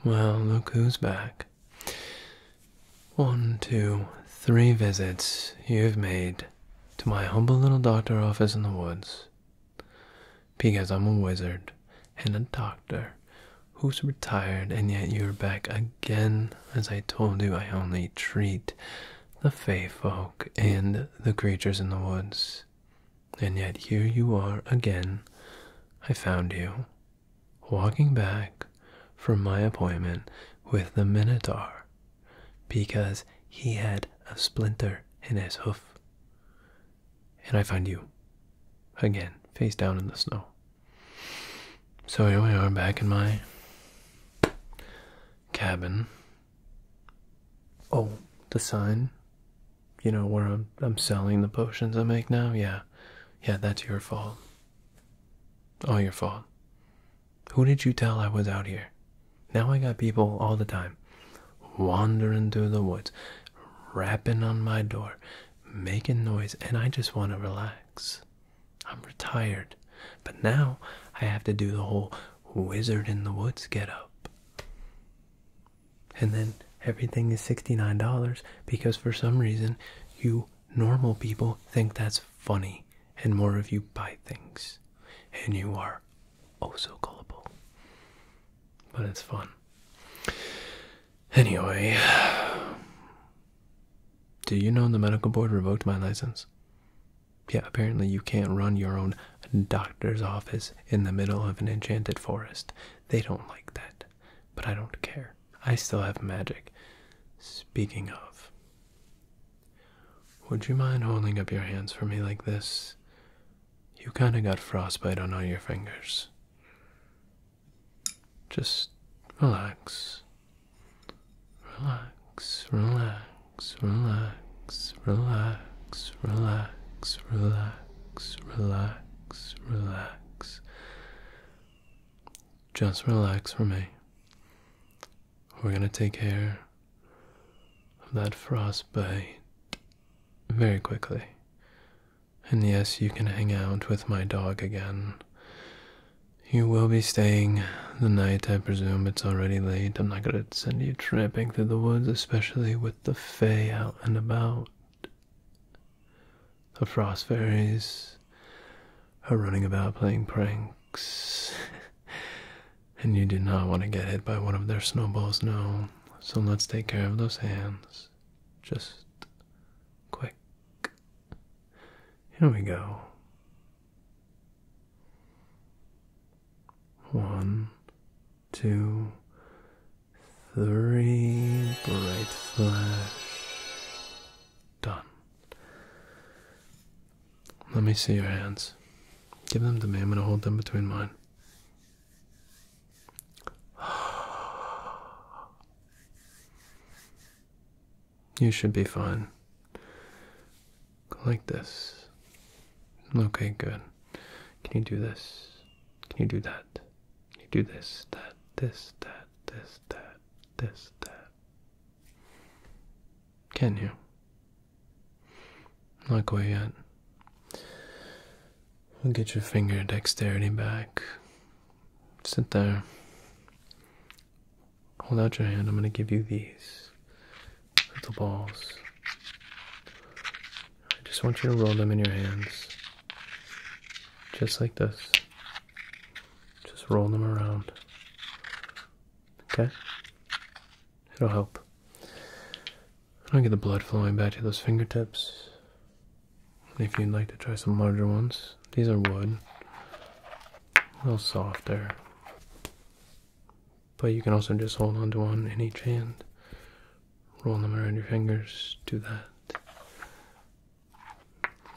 Well, look who's back. 1, 2, 3 visits you've made to my humble little doctor office in the woods. Because I'm a wizard and a doctor who's retired, and yet you're back again. As I told you, I only treat the fae folk and the creatures in the woods. And yet here you are again. I found you, walking back from my appointment with the Minotaur, because he had a splinter in his hoof. And I find you, again, face down in the snow. So here we are back in my cabin. Oh, the sign, where I'm selling the potions I make now? Yeah, that's your fault. All your fault. Who did you tell I was out here? Now I got people all the time wandering through the woods, rapping on my door, making noise, and I just want to relax. I'm retired, but now I have to do the whole wizard in the woods get up. And then everything is $69 because for some reason you normal people think that's funny and more of you buy things. And you are oh so gullible. But it's fun. Anyway, do you know the medical board revoked my license? Yeah, apparently you can't run your own doctor's office in the middle of an enchanted forest. They don't like that. But I don't care. I still have magic. Speaking of, would you mind holding up your hands for me like this? You kind of got frostbite on all your fingers. Just relax. Relax, relax, relax, relax, relax, relax, relax, relax. Just relax for me. We're gonna take care of that frostbite very quickly. And yes, you can hang out with my dog again. You will be staying the night, I presume. It's already late. I'm not gonna send you tramping through the woods, especially with the fae out and about. The frost fairies are running about playing pranks. And you do not want to get hit by one of their snowballs, no. So let's take care of those hands. Just quick. Here we go. 1, 2, 3, bright flash. Done. Let me see your hands. Give them to me. I'm going to hold them between mine. You should be fine. Go like this. Okay, good. Can you do this? Can you do that? Can you do this, that, this, that, this, that, this, that? Can you? Not quite yet. We'll get your finger dexterity back. Sit there. Hold out your hand. I'm going to give you these little balls. I just want you to roll them in your hands. Just like this. Just roll them around. Okay? It'll help. I'll get the blood flowing back to those fingertips. If you'd like to try some larger ones, these are wood. A little softer. But you can also just hold onto one in each hand. Roll them around your fingers. Do that.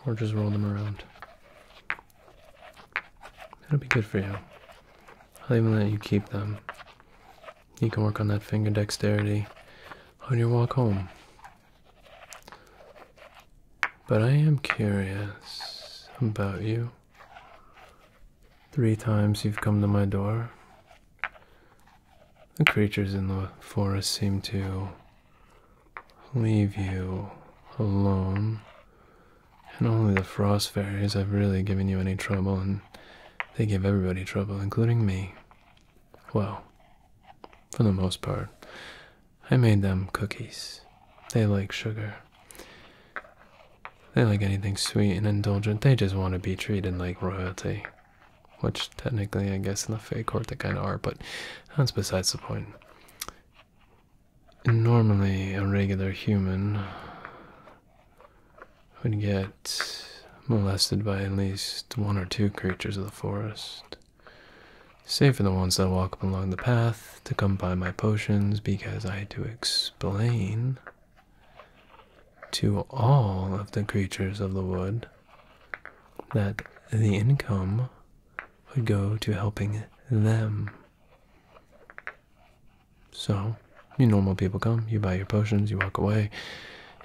Or just roll them around. It'll be good for you. I'll even let you keep them. You can work on that finger dexterity on your walk home. But I am curious about you. 3 times you've come to my door. The creatures in the forest seem to leave you alone. And only the frost fairies have really given you any trouble, and they give everybody trouble, including me. Well, for the most part. I made them cookies. They like sugar. They like anything sweet and indulgent. They just want to be treated like royalty. Which technically, I guess, in the Fey court they kind of are, but that's besides the point. Normally, a regular human would get molested by at least one or two creatures of the forest. Save for the ones that walk up along the path to come buy my potions, because I had to explain to all of the creatures of the wood that the income would go to helping them. So, you normal people come, you buy your potions, you walk away,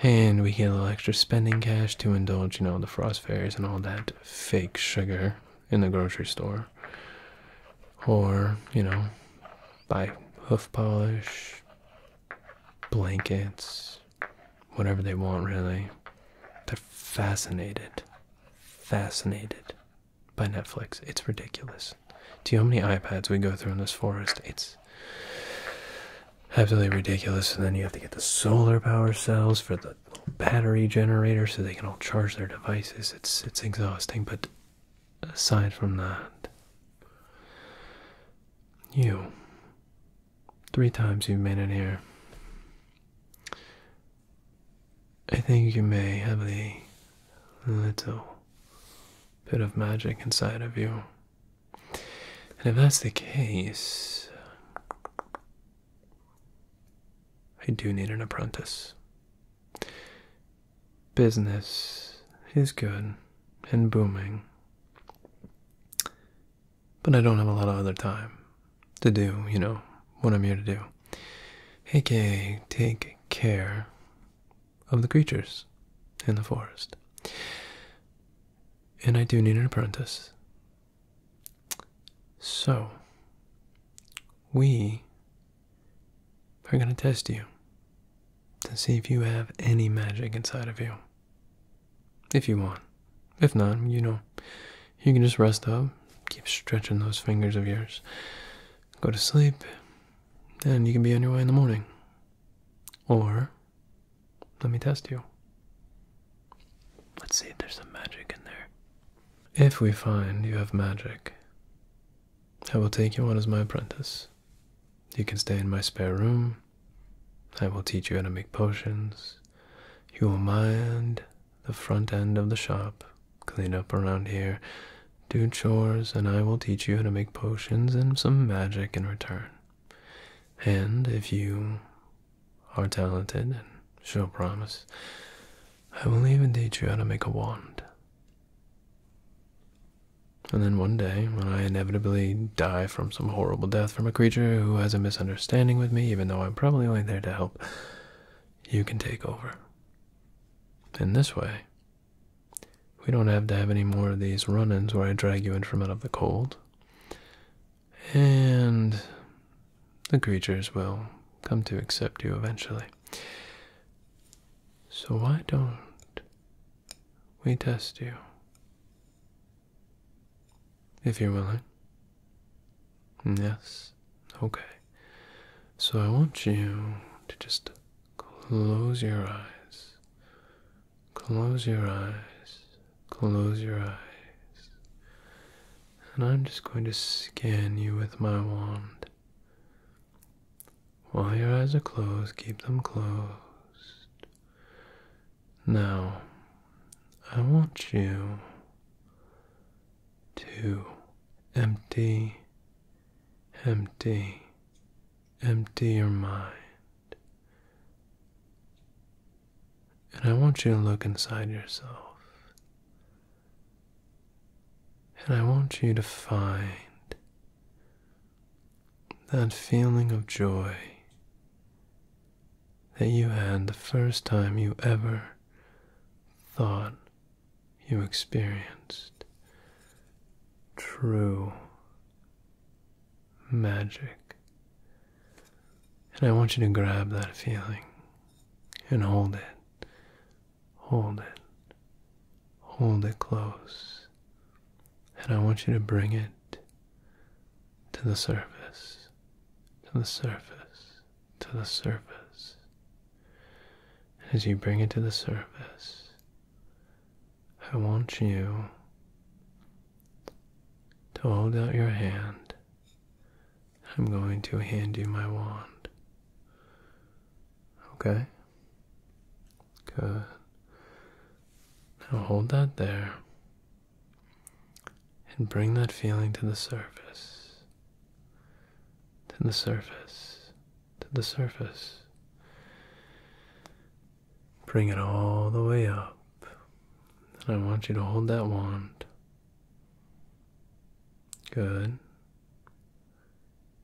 and we get a little extra spending cash to indulge, the frost fairies and all that fake sugar in the grocery store. Or, buy hoof polish, blankets, whatever they want, really. They're fascinated by Netflix. It's ridiculous. Do you know how many iPads we go through in this forest? It's absolutely ridiculous. And then you have to get the solar power cells for the battery generator so they can all charge their devices. It's exhausting, but aside from that, 3 times you've made it here. I think you may have a little bit of magic inside of you. And if that's the case, I do need an apprentice. Business is good and booming, but I don't have a lot of other time to do, what I'm here to do. AKA take care of the creatures in the forest. And I do need an apprentice. So, we are going to test you to see if you have any magic inside of you. If you want. If not, you can just rest up, keep stretching those fingers of yours, go to sleep, and you can be on your way in the morning. Or, let me test you. Let's see if there's some magic in there. If we find you have magic, I will take you on as my apprentice. You can stay in my spare room. I will teach you how to make potions. You will mind the front end of the shop, clean up around here, do chores, and I will teach you how to make potions and some magic in return. And if you are talented and show promise, I will even teach you how to make a wand. And then one day, when I inevitably die from some horrible death from a creature who has a misunderstanding with me, even though I'm probably only there to help, you can take over. In this way, we don't have to have any more of these run-ins where I drag you in from out of the cold. And the creatures will come to accept you eventually. So why don't we test you? If you're willing. Yes? Okay. So I want you to just close your eyes. Close your eyes. Close your eyes. And I'm just going to scan you with my wand. While your eyes are closed, keep them closed. Now, I want you to empty your mind. And I want you to look inside yourself. And I want you to find that feeling of joy that you had the first time you ever thought you experienced true magic. And I want you to grab that feeling and hold it. Hold it. Hold it close. And I want you to bring it to the surface. To the surface. to the surface. As you bring it to the surface, I want you to hold out your hand. I'm going to hand you my wand. Okay? Good. Now hold that there and bring that feeling to the surface. To the surface. To the surface. Bring it all the way up. And I want you to hold that wand. Good.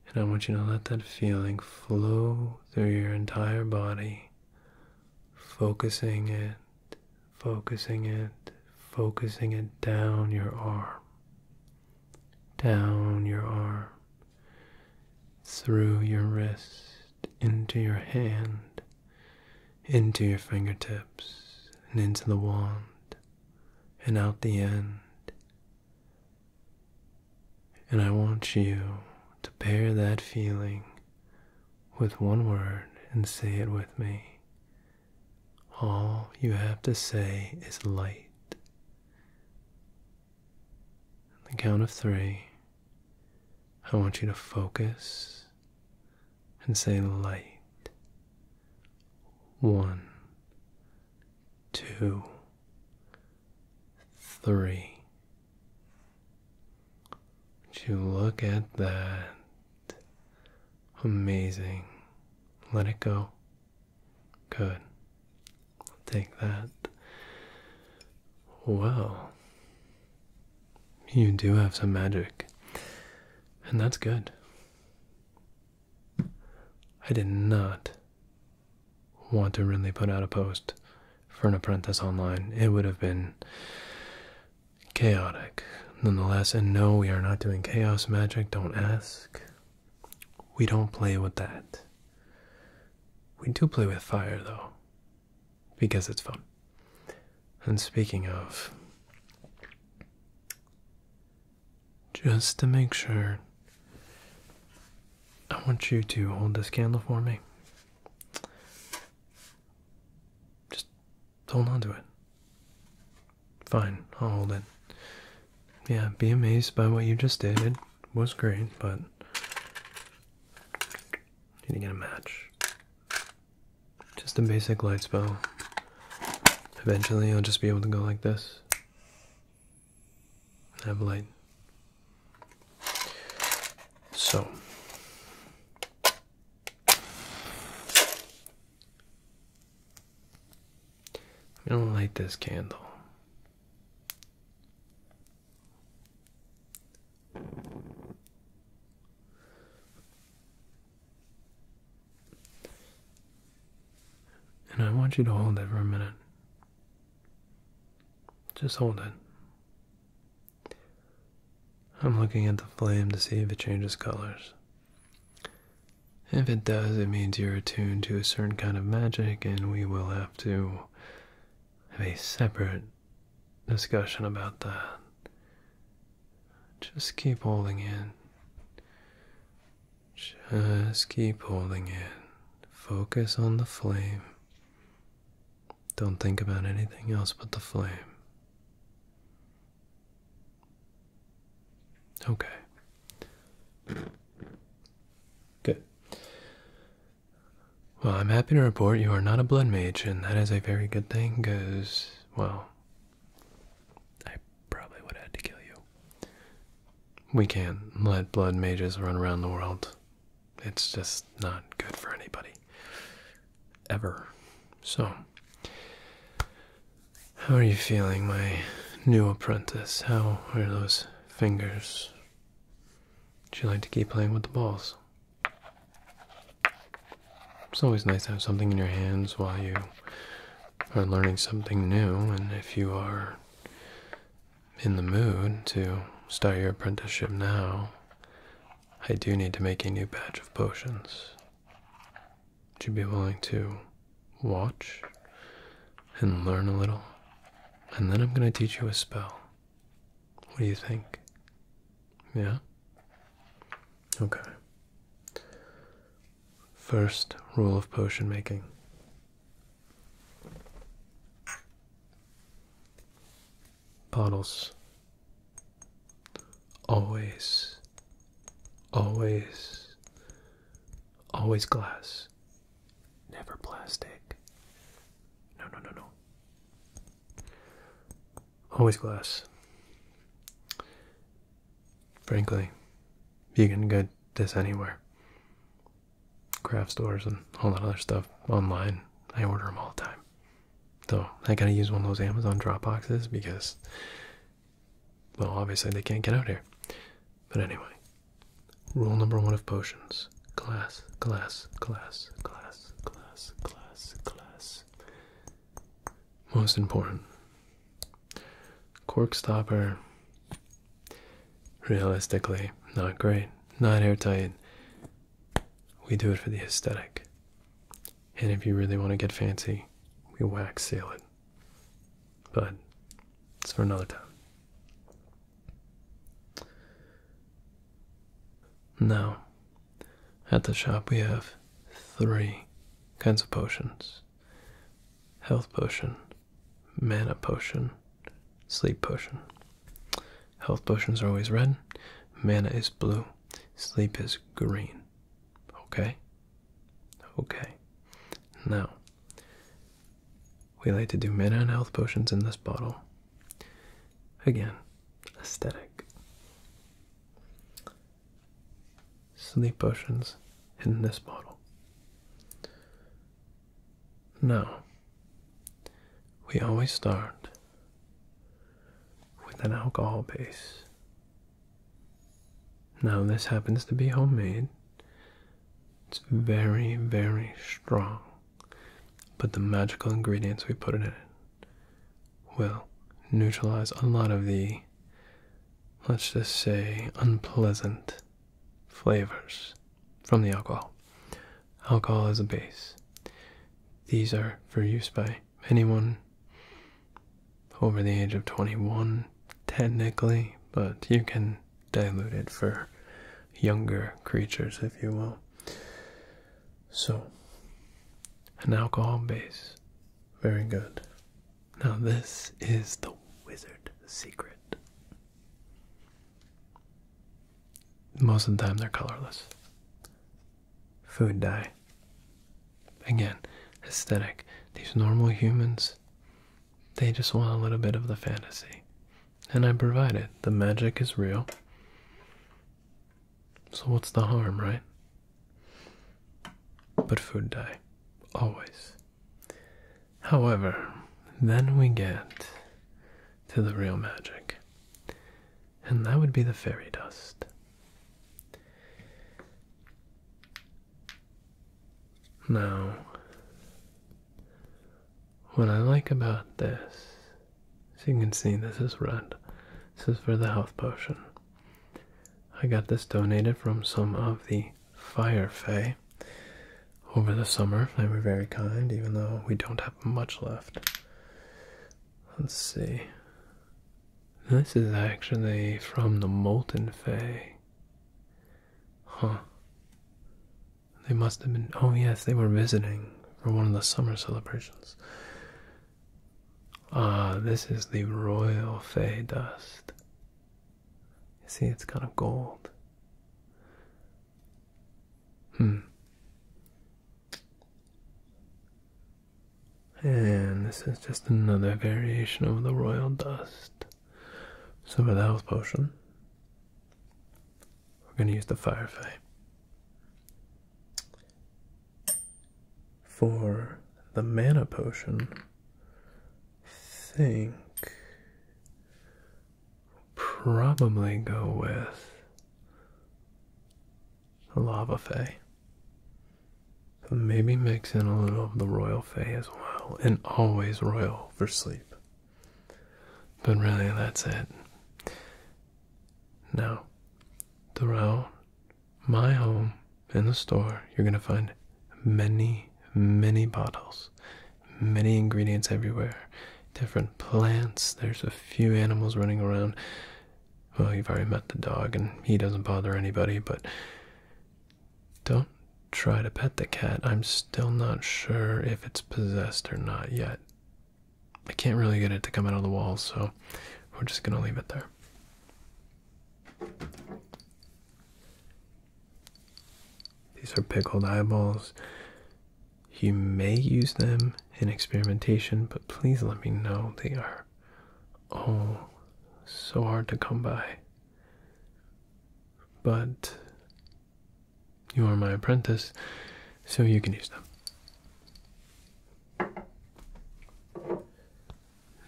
And I want you to let that feeling flow through your entire body, focusing it, focusing it, focusing it down your arm, through your wrist, into your hand, into your fingertips, and into the wand, and out the end. And I want you to pair that feeling with one word and say it with me. All you have to say is light. On the count of 3, I want you to focus and say light. 1, 2, 3. Would you look at that? Amazing. Let it go. Good. Take that. Well, you do have some magic, and that's good. I did not want to really put out a post for an apprentice online. It would have been chaotic nonetheless, and no, we are not doing chaos magic. Don't ask. We don't play with that. We do play with fire though, because it's fun. And speaking of, just to make sure, I want you to hold this candle for me. Just hold on to it. Fine, I'll hold it. Yeah, be amazed by what you just did. It was great, but need to get a match. Just a basic light spell. Eventually I'll just be able to go like this. Have light. So I'm gonna light this candle. And I want you to hold it for a minute. Just hold it. I'm looking at the flame to see if it changes colors. If it does, it means you're attuned to a certain kind of magic, and we will have to have a separate discussion about that. Just keep holding it. Just keep holding it. Focus on the flame. Don't think about anything else but the flame. Okay. Good. Well, I'm happy to report you are not a blood mage, and that is a very good thing, because, well, I probably would have had to kill you. We can't let blood mages run around the world. It's just not good for anybody. Ever. So, how are you feeling, my new apprentice? How are those fingers? Would you like to keep playing with the balls? It's always nice to have something in your hands while you are learning something new, and if you are in the mood to start your apprenticeship now, I do need to make a new batch of potions. Would you be willing to watch and learn a little? And then I'm going to teach you a spell. What do you think? Yeah? Okay. First rule of potion making. Bottles. Always, always, always glass. Never plastic. No, no, no, no. Always glass. Frankly, you can get this anywhere. Craft stores and all that other stuff online. I order them all the time. So I gotta use one of those Amazon drop boxes because, well, obviously they can't get out here. But anyway, rule number 1 of potions. Glass, glass, glass, glass, glass, glass, glass. Most important. Cork stopper. Realistically, not great. Not airtight. We do it for the aesthetic. And if you really want to get fancy, we wax seal it. But it's for another time. Now, at the shop we have 3 kinds of potions. Health potion, mana potion, sleep potion. Health potions are always red, mana is blue, sleep is green. Okay? Okay. Now, we like to do mana and health potions in this bottle. Again, aesthetic. Sleep potions in this bottle. Now, we always start with an alcohol base. Now, this happens to be homemade. It's very, very strong. But the magical ingredients we put in it will neutralize a lot of the, let's just say, unpleasant flavors from the alcohol. Alcohol is a base. These are for use by anyone over the age of 21, technically, but you can dilute it for younger creatures, if you will. So, an alcohol base. Very good. Now this is the wizard secret. Most of the time they're colorless. Food dye. Again, aesthetic. These normal humans, they just want a little bit of the fantasy. And I provide it. The magic is real. So what's the harm, right? But food dye. Always. However, then we get to the real magic. And that would be the fairy dust. Now, what I like about this, as you can see, this is red. This is for the health potion. I got this donated from some of the Fire Fae over the summer. They were very kind, even though we don't have much left. Let's see. This is actually from the Molten Fae. Huh. They must have been, oh yes, they were visiting for one of the summer celebrations. This is the Royal Fae dust. You see, it's kind of gold. And this is just another variation of the royal dust. So for the health potion, we're going to use the Fire Fae. For the mana potion, I think probably go with the Lava Fae. But maybe mix in a little of the Royal Fae as well, and always royal for sleep. But really, that's it. Now, throughout my home in the store, you're going to find many bottles, many ingredients everywhere, different plants. There's a few animals running around. Well, you've already met the dog and he doesn't bother anybody, but don't try to pet the cat. I'm still not sure if it's possessed or not yet. I can't really get it to come out of the walls, so we're just gonna leave it there. These are pickled eyeballs. You may use them in experimentation, but please let me know. They are, oh, so hard to come by. But you are my apprentice, so you can use them.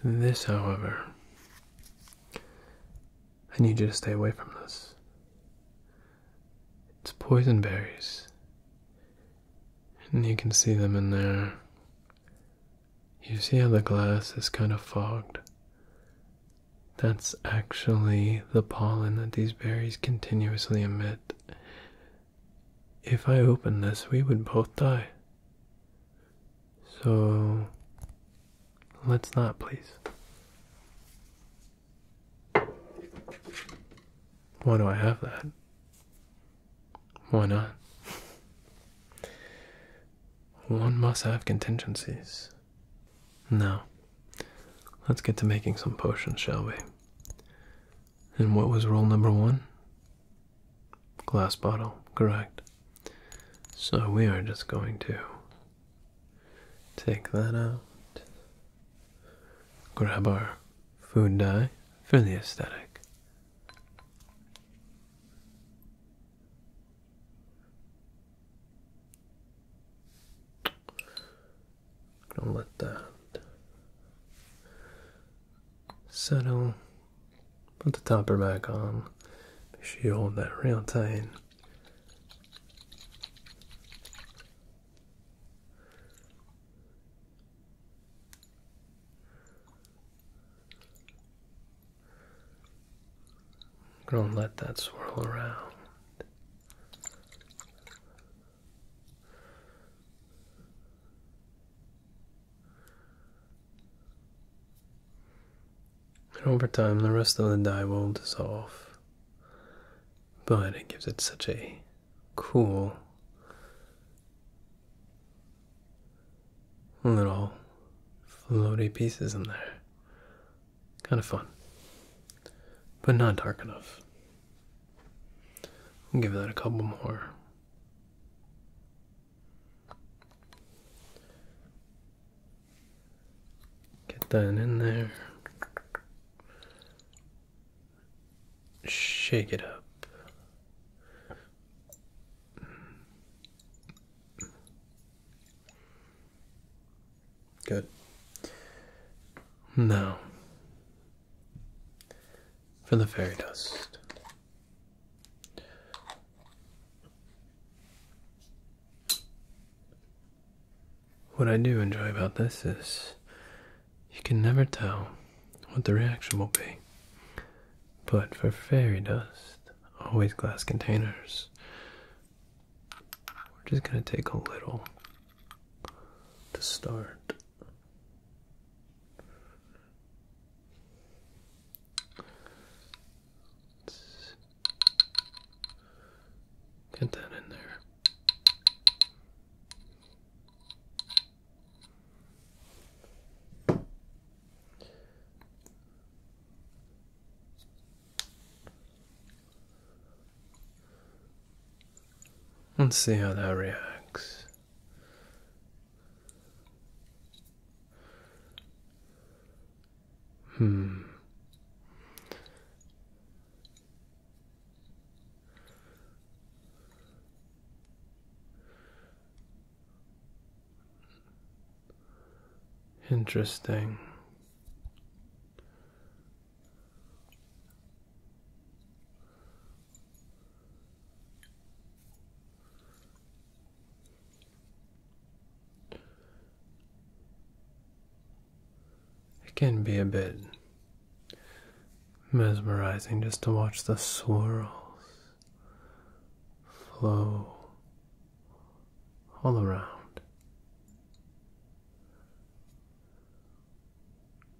This, however, I need you to stay away from this. It's poison berries. And you can see them in there. You see how the glass is kind of fogged? That's actually the pollen that these berries continuously emit. If I open this, we would both die. So, let's not, please. Why do I have that? Why not? One must have contingencies. Now, let's get to making some potions, shall we? And what was rule number 1? Glass bottle, correct. So we are just going to take that out, grab our food dye for the aesthetic. Gonna let that settle. Put the topper back on. Make sure you hold that real tight. Gonna let that swirl around. And over time, the rest of the dye will dissolve, but it gives it such a cool little floaty pieces in there. Kind of fun, but not dark enough. I'll give that a couple more. Get that in there. Shake it up. Good. Now, for the fairy dust. What I do enjoy about this is you can never tell what the reaction will be. But for fairy dust, always glass containers. We're just gonna take a little to start. Let's get that in there. Let's see how that reacts. Interesting. It can be a bit mesmerizing just to watch the swirls flow all around.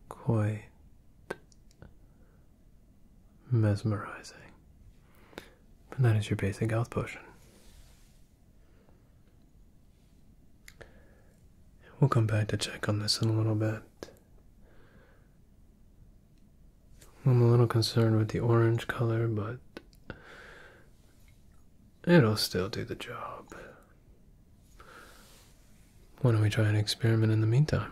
Quite mesmerizing. But that is your basic health potion. We'll come back to check on this in a little bit. I'm a little concerned with the orange color, but it'll still do the job. Why don't we try an experiment in the meantime?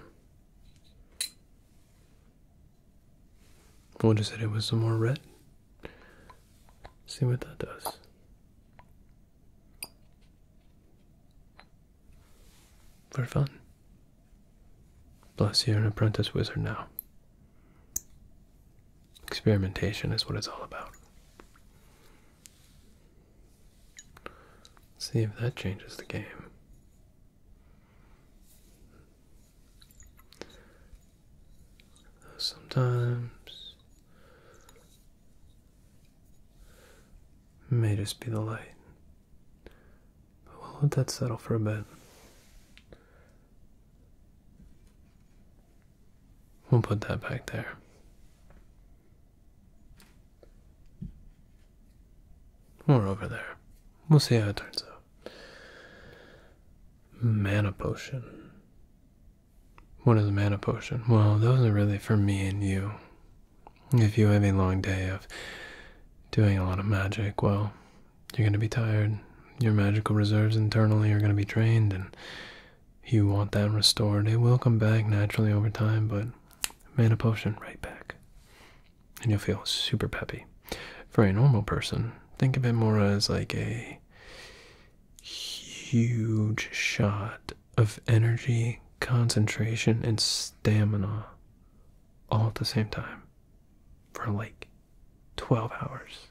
We'll just hit it with some more red. See what that does. For fun. Plus, you're an apprentice wizard now. Experimentation is what it's all about. See if that changes the game. Sometimes it may just be the light. But we'll let that settle for a bit. We'll put that back there. Or over there. We'll see how it turns out. Mana potion. What is a mana potion? Well, those are really for me and you. If you have a long day of doing a lot of magic, well, you're going to be tired. Your magical reserves internally are going to be drained, and you want that restored. It will come back naturally over time, but mana potion right back. And you'll feel super peppy. For a normal person, think of it more as like a huge shot of energy, concentration, and stamina all at the same time for like 12 hours.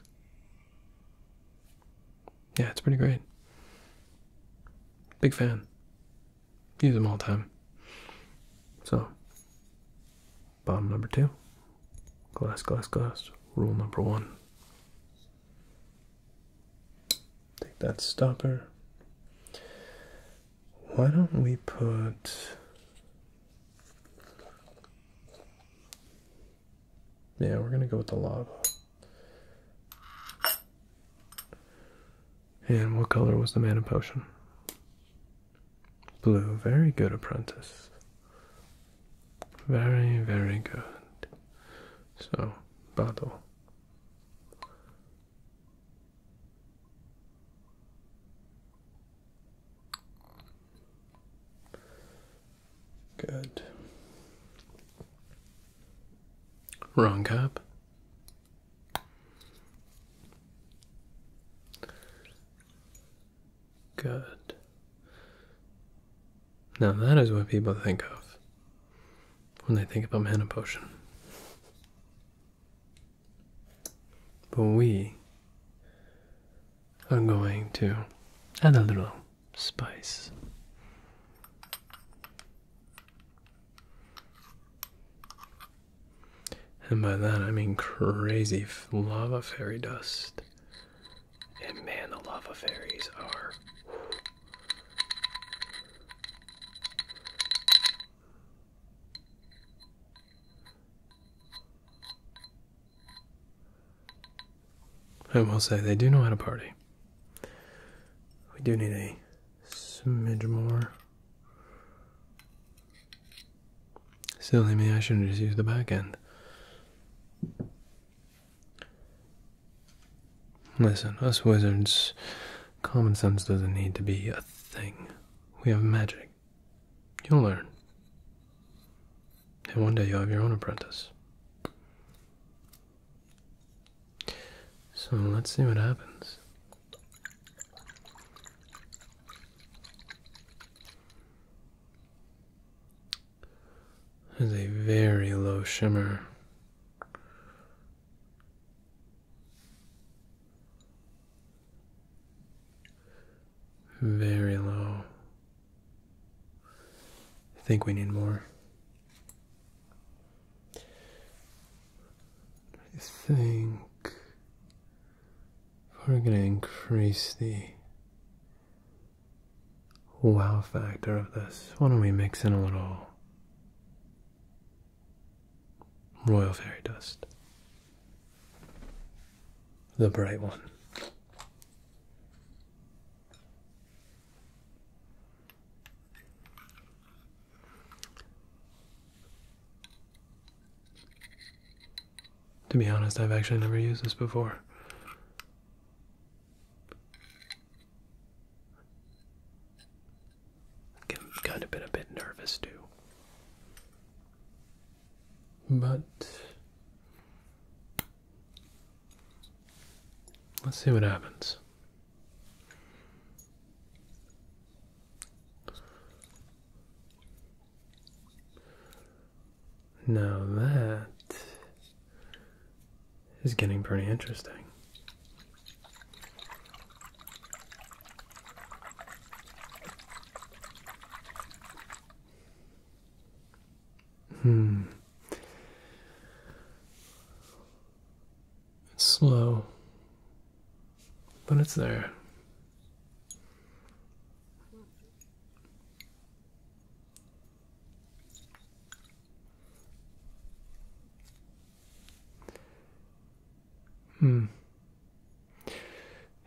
Yeah, it's pretty great. Big fan. Use them all the time. So, bottom number 2. Glass, glass, glass. Rule number 1. Take that stopper. Why don't we put... Yeah, we're going to go with the lava. And what color was the mana potion? Blue. Very good, apprentice. Very, very good. So, bottle. Good. Wrong cap. Good. Now that is what people think of when they think of a mana potion. But we are going to add a little spice. And by that I mean crazy lava fairy dust. And man, the lava fairies are... I will say, they do know how to party. We do need a smidge more. Silly me, I should have just used the back end. Listen, us wizards, common sense doesn't need to be a thing. We have magic. You'll learn. And one day you'll have your own apprentice. So let's see what happens. There's a very low shimmer. Very low. I think we need more. I think we're going to increase the wow factor of this. Why don't we mix in a little royal fairy dust? The bright one. To be honest, I've actually never used this before. Kind of been a bit nervous too. But let's see what happens. Now that is getting pretty interesting. It's slow, but it's there.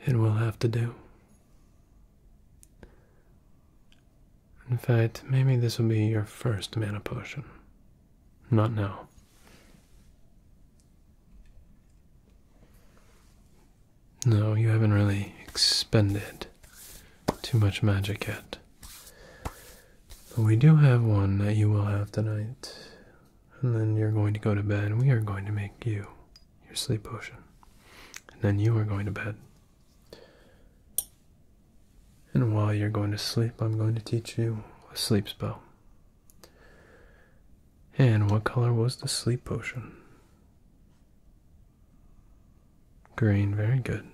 It will have to do. In fact, maybe this will be your first mana potion. Not now. No, you haven't really expended too much magic yet. But we do have one that you will have tonight. And then you're going to go to bed, and we are going to make you your sleep potion. And then you are going to bed. And while you're going to sleep, I'm going to teach you a sleep spell. And what color was the sleep potion? Green, very good.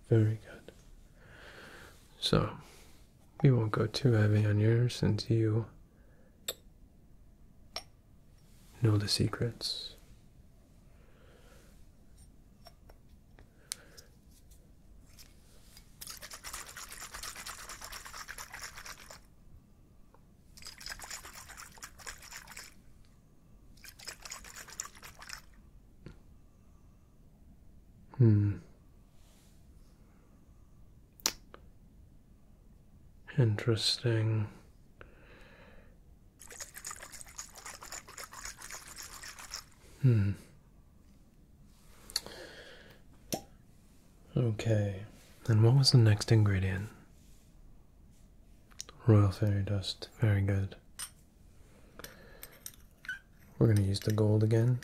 Very good. So, we won't go too heavy on yours since you know the secrets. Interesting. Okay. And what was the next ingredient? Royal fairy dust. Very good. We're going to use the gold again.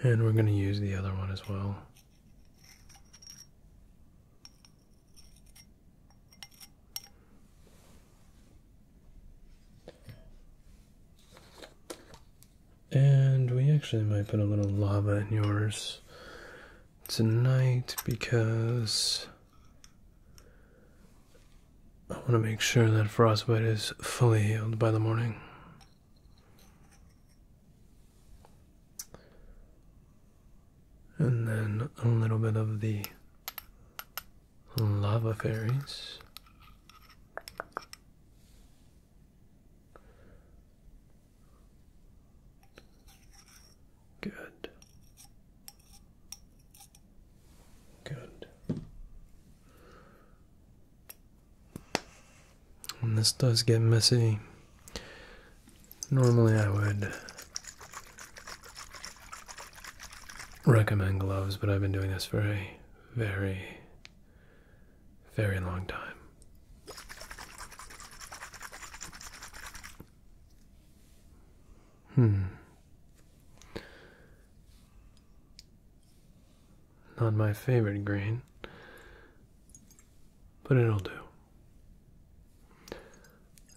And we're going to use the other one as well. And we actually might put a little lava in yours tonight because I want to make sure that Frostbite is fully healed by the morning. And then a little bit of the lava fairies. Good. Good. And this does get messy. Normally I would recommend gloves, but I've been doing this for a very, very long time. Not my favorite green, but it'll do.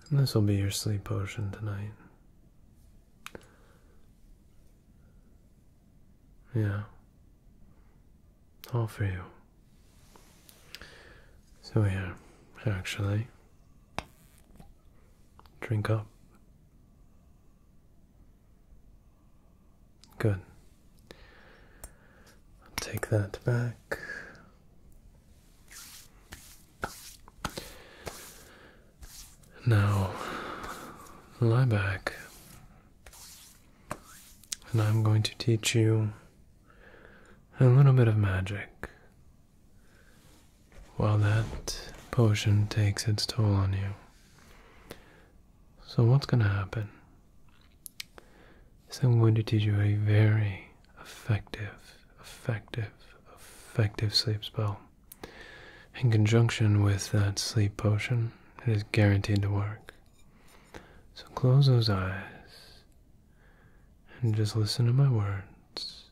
And this will be your sleep potion tonight. Yeah. All for you. So here, actually, drink up. Good. I'll take that back. Now, lie back. And I'm going to teach you a little bit of magic while that potion takes its toll on you. So what's going to happen is I'm going to teach you a very effective sleep spell. In conjunction with that sleep potion, it is guaranteed to work. So close those eyes and just listen to my words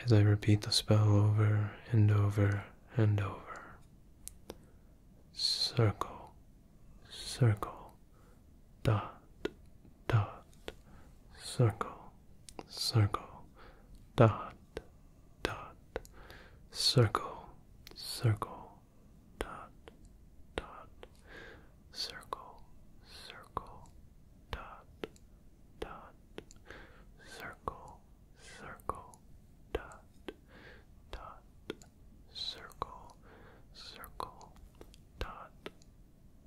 as I repeat the spell over and over and over. Circle, circle, dot, dot, circle, circle, dot, dot, circle, circle, dot, dot, circle, circle, dot, dot, circle, circle, dot, dot, circle, circle, dot,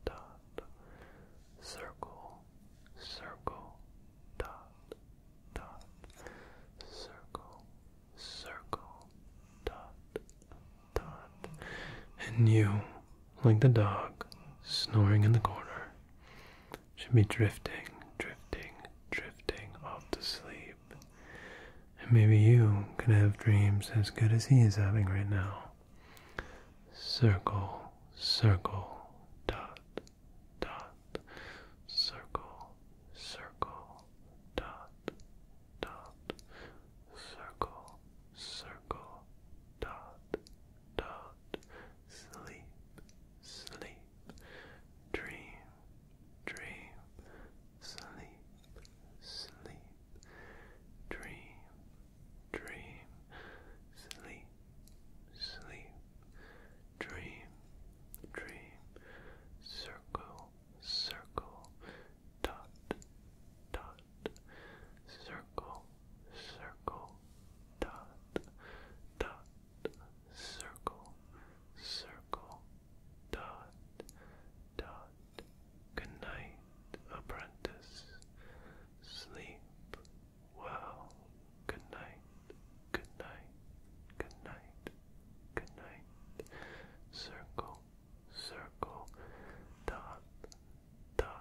dot, circle, circle, dot, dot, circle, circle, dot, dot. And you, like the dog snoring in the corner, should be drifting, drifting, drifting off to sleep. And maybe you can have dreams as good as he is having right now. Circle, circle,